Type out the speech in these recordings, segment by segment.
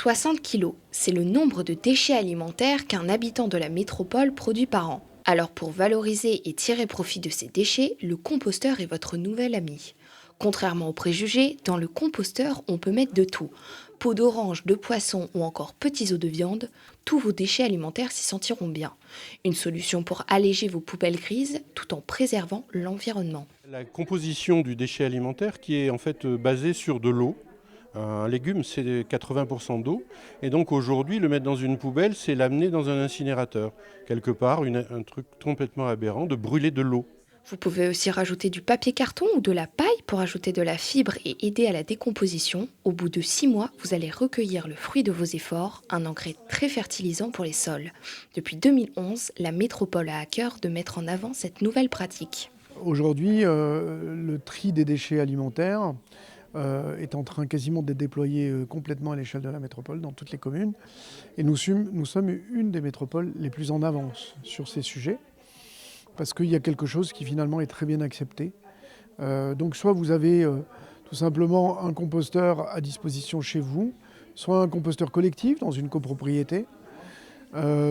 60 kilos, c'est le nombre de déchets alimentaires qu'un habitant de la métropole produit par an. Alors pour valoriser et tirer profit de ces déchets, le composteur est votre nouvel ami. Contrairement aux préjugés, dans le composteur, on peut mettre de tout. Peau d'orange, de poisson ou encore petits os de viande, tous vos déchets alimentaires s'y sentiront bien. Une solution pour alléger vos poubelles grises tout en préservant l'environnement. La composition du déchet alimentaire qui est en fait basée sur de l'eau. Un légume, c'est 80% d'eau. Et donc aujourd'hui, le mettre dans une poubelle, c'est l'amener dans un incinérateur. Quelque part, un truc complètement aberrant de brûler de l'eau. Vous pouvez aussi rajouter du papier carton ou de la paille pour ajouter de la fibre et aider à la décomposition. Au bout de 6 mois, vous allez recueillir le fruit de vos efforts, un engrais très fertilisant pour les sols. Depuis 2011, la métropole a à cœur de mettre en avant cette nouvelle pratique. Aujourd'hui, le tri des déchets alimentaires est en train quasiment d'être déployé complètement à l'échelle de la métropole, dans toutes les communes. Et nous sommes une des métropoles les plus en avance sur ces sujets, parce qu'il y a quelque chose qui finalement est très bien accepté. Donc soit vous avez tout simplement un composteur à disposition chez vous, soit un composteur collectif dans une copropriété,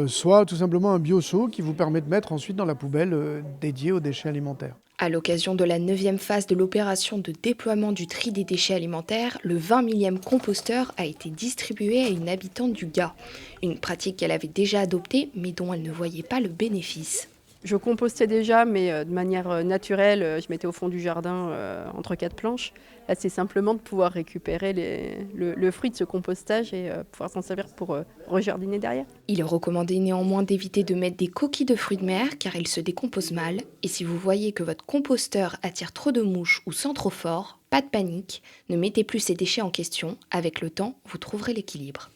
soit tout simplement un bioseau qui vous permet de mettre ensuite dans la poubelle dédiée aux déchets alimentaires. À l'occasion de la 9e phase de l'opération de déploiement du tri des déchets alimentaires, le 20 millième composteur a été distribué à une habitante du Gard. Une pratique qu'elle avait déjà adoptée, mais dont elle ne voyait pas le bénéfice. Je compostais déjà, mais de manière naturelle. Je mettais au fond du jardin entre 4 planches. Là, c'est simplement de pouvoir récupérer le fruit de ce compostage et pouvoir s'en servir pour rejardiner derrière. Il est recommandé néanmoins d'éviter de mettre des coquilles de fruits de mer car ils se décomposent mal. Et si vous voyez que votre composteur attire trop de mouches ou sent trop fort, pas de panique, ne mettez plus ces déchets en question. Avec le temps, vous trouverez l'équilibre.